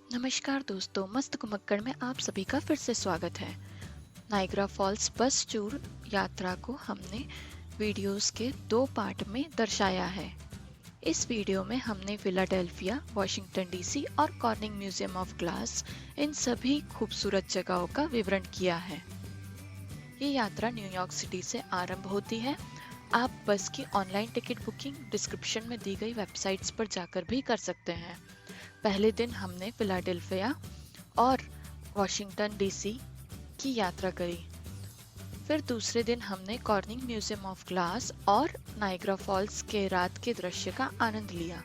नमस्कार दोस्तों, मस्त कुमक्कड़ में आप सभी का फिर से स्वागत है। नाइग्रा फॉल्स बस टूर यात्रा को हमने वीडियोस के दो पार्ट में दर्शाया है। इस वीडियो में हमने फिलाडेल्फिया, वॉशिंगटन डीसी और cornering Museum of glass in सभी खूबसूरत जगहों का विवरण किया है। ये यात्रा न्यूयॉर्क सिटी से आरंभ होती है। आप बस की ऑनलाइन टिकट बुकिंग डिस्क्रिप्शन में दी गई वेबसाइट्स पर जाकर भी कर सकते हैं। पहले दिन हमने फिलाडेल्फिया और वॉशिंगटन डीसी की यात्रा करी। फिर दूसरे दिन हमने कॉर्निंग म्यूजियम ऑफ ग्लास और नाइग्रा फॉल्स के रात के दृश्य का आनंद लिया।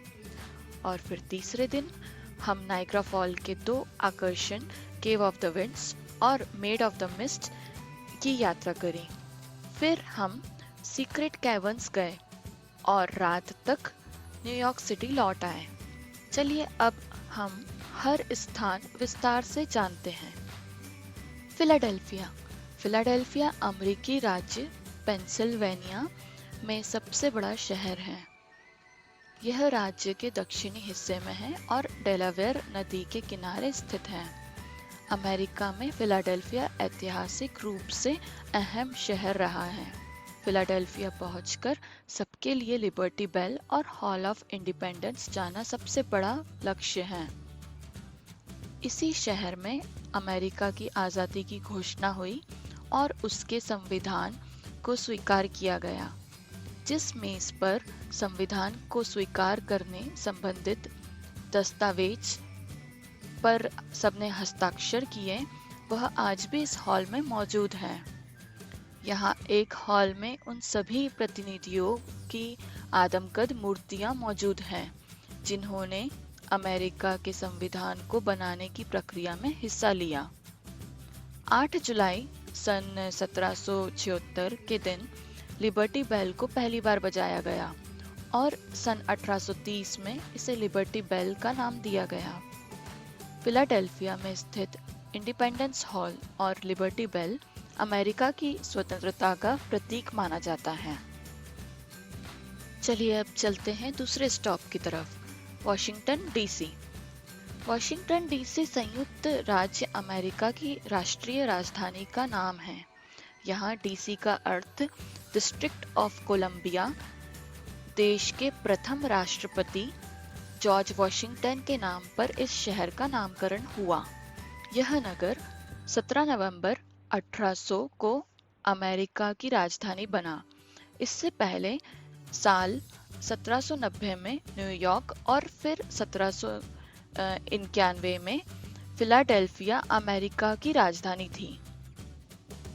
और फिर तीसरे दिन हम नाइग्रा फॉल के दो आकर्षण केव ऑफ द विंड्स और मेड ऑफ द मिस्ट की यात्रा करी। फिर हम सीक्रेट कैवर्न्स गए और रात तक न्यूयॉर्क सिटी लौट आए। चलिए अब हम हर स्थान विस्तार से जानते हैं। फिलाडेल्फिया फिलाडेल्फिया अमेरिकी राज्य पेंसिल्वेनिया में सबसे बड़ा शहर है। यह राज्य के दक्षिणी हिस्से में है और डेलावेयर नदी के किनारे स्थित है। अमेरिका में फिलाडेल्फिया ऐतिहासिक रूप से अहम शहर रहा है। फिलाडेल्फिया पहुंचकर सबके लिए लिबर्टी बेल और हॉल ऑफ इंडिपेंडेंस जाना सबसे बड़ा लक्ष्य है। इसी शहर में अमेरिका की आज़ादी की घोषणा हुई और उसके संविधान को स्वीकार किया गया। जिस मेज पर संविधान को स्वीकार करने संबंधित दस्तावेज पर सबने हस्ताक्षर किए, वह आज भी इस हॉल में मौजूद है। यहाँ एक हॉल में उन सभी प्रतिनिधियों की आदमकद मूर्तियां मौजूद हैं जिन्होंने अमेरिका के संविधान को बनाने की प्रक्रिया में हिस्सा लिया। 8 जुलाई सन 1776 के दिन लिबर्टी बेल को पहली बार बजाया गया और सन 1830 में इसे लिबर्टी बेल का नाम दिया गया। फिलाडेल्फिया में स्थित इंडिपेंडेंस हॉल और लिबर्टी बेल अमेरिका की स्वतंत्रता का प्रतीक माना जाता है। चलिए अब चलते हैं दूसरे स्टॉप की तरफ, वॉशिंगटन डीसी। वॉशिंगटन डीसी संयुक्त राज्य अमेरिका की राष्ट्रीय राजधानी का नाम है। यहाँ डीसी का अर्थ डिस्ट्रिक्ट ऑफ कोलंबिया। देश के प्रथम राष्ट्रपति जॉर्ज वॉशिंगटन के नाम पर इस शहर का नामकरण हुआ। यह नगर 17 नवंबर 1800 को अमेरिका की राजधानी बना। इससे पहले साल 1790 में न्यूयॉर्क और फिर 1791 में फिलाडेल्फिया अमेरिका की राजधानी थी।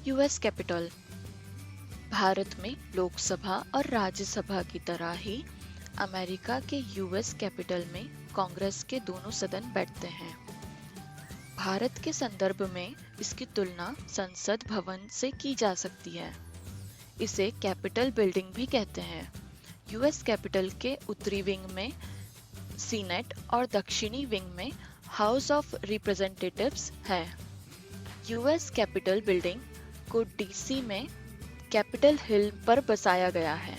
US Capitol. भारत में लोकसभा और राज्यसभा की तरह ही अमेरिका के यूएस कैपिटल में कांग्रेस के दोनों सदन बैठते हैं। भारत के संदर्भ में इसकी तुलना संसद भवन से की जा सकती है। इसे कैपिटल बिल्डिंग भी कहते हैं। यूएस कैपिटल के उत्तरी विंग में सीनेट और दक्षिणी विंग में हाउस ऑफ रिप्रेजेंटेटिव्स है। यूएस कैपिटल बिल्डिंग को डीसी में कैपिटल हिल पर बसाया गया है।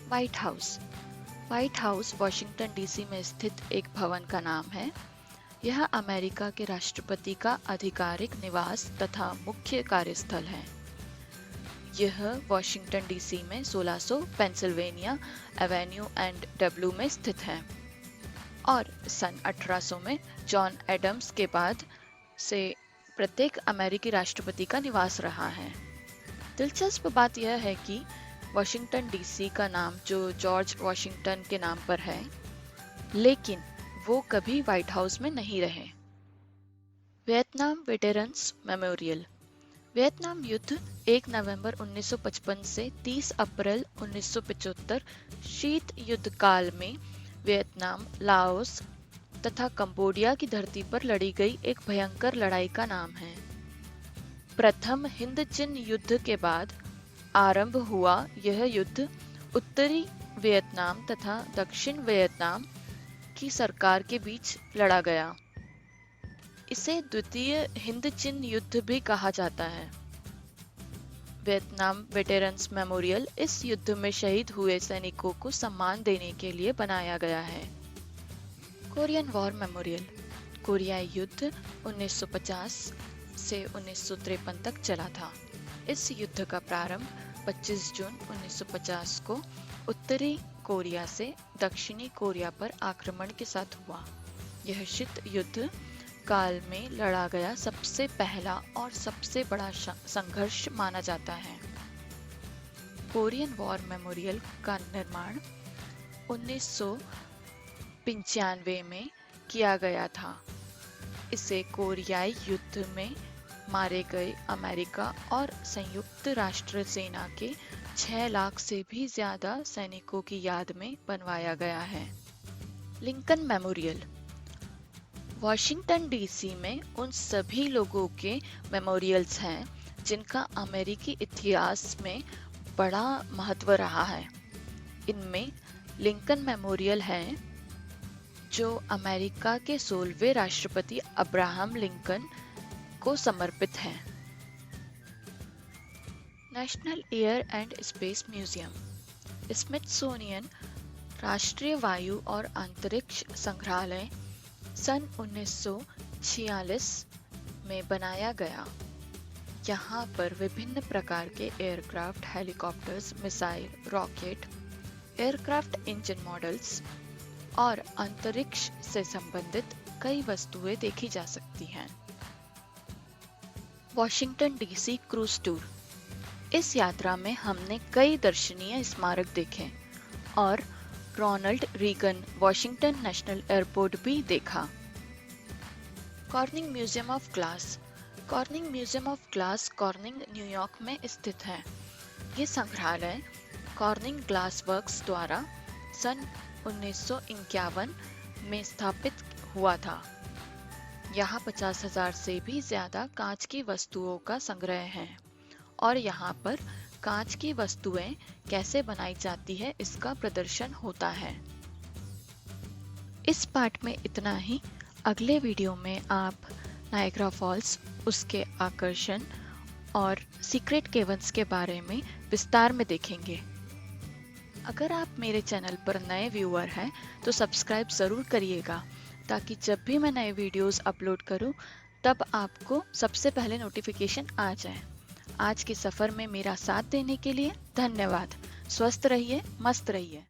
White house. White house Washington DC में स्थित एक भवन का नाम है। यह अमेरिका के राष्ट्रपति का आधिकारिक निवास तथा मुख्य कार्यस्थल है। यह वॉशिंगटन डीसी में 1600 पेंसिल्वेनिया एवेन्यू एंड डब्ल्यू में स्थित है और सन 1800 में जॉन एडम्स के बाद से प्रत्येक अमेरिकी राष्ट्रपति का निवास रहा है। दिलचस्प बात यह है कि वॉशिंगटन डीसी का नाम जो जॉर्ज वॉशिंगटन के नाम पर है, लेकिन वो कभी व्हाइट हाउस में नहीं रहे। Vietnam veterans memorial. वियतनाम युद्ध 1 नवंबर 1955 से 30 अप्रैल 1975 शीत युद्ध काल में वियतनाम, लाओस तथा कंबोडिया की धरती पर लड़ी गई एक भयंकर लड़ाई का नाम है। प्रथम हिंद चीन युद्ध के बाद आरंभ हुआ यह युद्ध उत्तरी वियतनाम तथा दक्षिण वियतनाम की सरकार के बीच लड़ा गया। इसे द्वितीय हिंद चीन युद्ध भी कहा जाता है। वियतनाम वेटरन्स मेमोरियल इस युद्ध में शहीद हुए सैनिकों को सम्मान देने के लिए बनाया गया है। Korean war memorial. कोरियाई युद्ध 1950 से 1953 तक चला था। इस युद्ध का प्रारंभ 25 जून 1950 को उत्तरी कोरिया से दक्षिणी कोरिया पर आक्रमण के साथ हुआ। यह शीत युद्ध काल में लड़ा गया सबसे पहला और सबसे बड़ा संघर्ष माना जाता है। कोरियन वॉर मेमोरियल का निर्माण 1995 में किया गया था। इसे कोरियाई युद्ध में मारे गए अमेरिका और संयुक्त राष्ट्र सेना के 6 लाख से भी ज्यादा सैनिकों की याद में बनवाया गया है। लिंकन मेमोरियल वॉशिंगटन डीसी में उन सभी लोगों के मेमोरियल्स हैं जिनका अमेरिकी इतिहास में बड़ा महत्व रहा है। इनमें लिंकन मेमोरियल है जो अमेरिका के 16वें राष्ट्रपति अब्राहम लिंकन को समर्पित है। National air and space museum Smithsonian राष्ट्रीय वायु और अंतरिक्ष संग्रहालय सन 1946 में बनाया गया। यहाँ पर विभिन्न प्रकार के aircraft, helicopters, missile, rocket, aircraft engine models और अंतरिक्ष से संबंधित कई वस्तुएं देखी जा सकती हैं। Washington DC cruise tour. इस यात्रा में हमने कई दर्शनीय स्मारक देखे और Ronald Reagan Washington National Airport भी देखा। Corning Museum of Glass. Corning Museum of Glass Corning, New York में स्थित है। ये संग्रहालय कॉर्निंग ग्लास वर्क्स द्वारा सन 1951 में स्थापित हुआ था। यहाँ 50,000 से भी ज्यादा कांच की वस्तुओं का संग्रह है और यहाँ पर कांच की वस्तुएं कैसे बनाई जाती है इसका प्रदर्शन होता है। इस पार्ट में इतना ही। अगले वीडियो में आप नायग्रा फॉल्स, उसके आकर्षण और सीक्रेट केव्स के बारे में विस्तार में देखेंगे। अगर आप मेरे चैनल पर नए व्यूअर हैं तो सब्सक्राइब ज़रूर करिएगा ताकि जब भी मैं नए वीडियोस अपलोड करूं तब आपको सबसे पहले नोटिफिकेशन आ जाए। आज के सफ़र में मेरा साथ देने के लिए धन्यवाद। स्वस्थ रहिए, मस्त रहिए।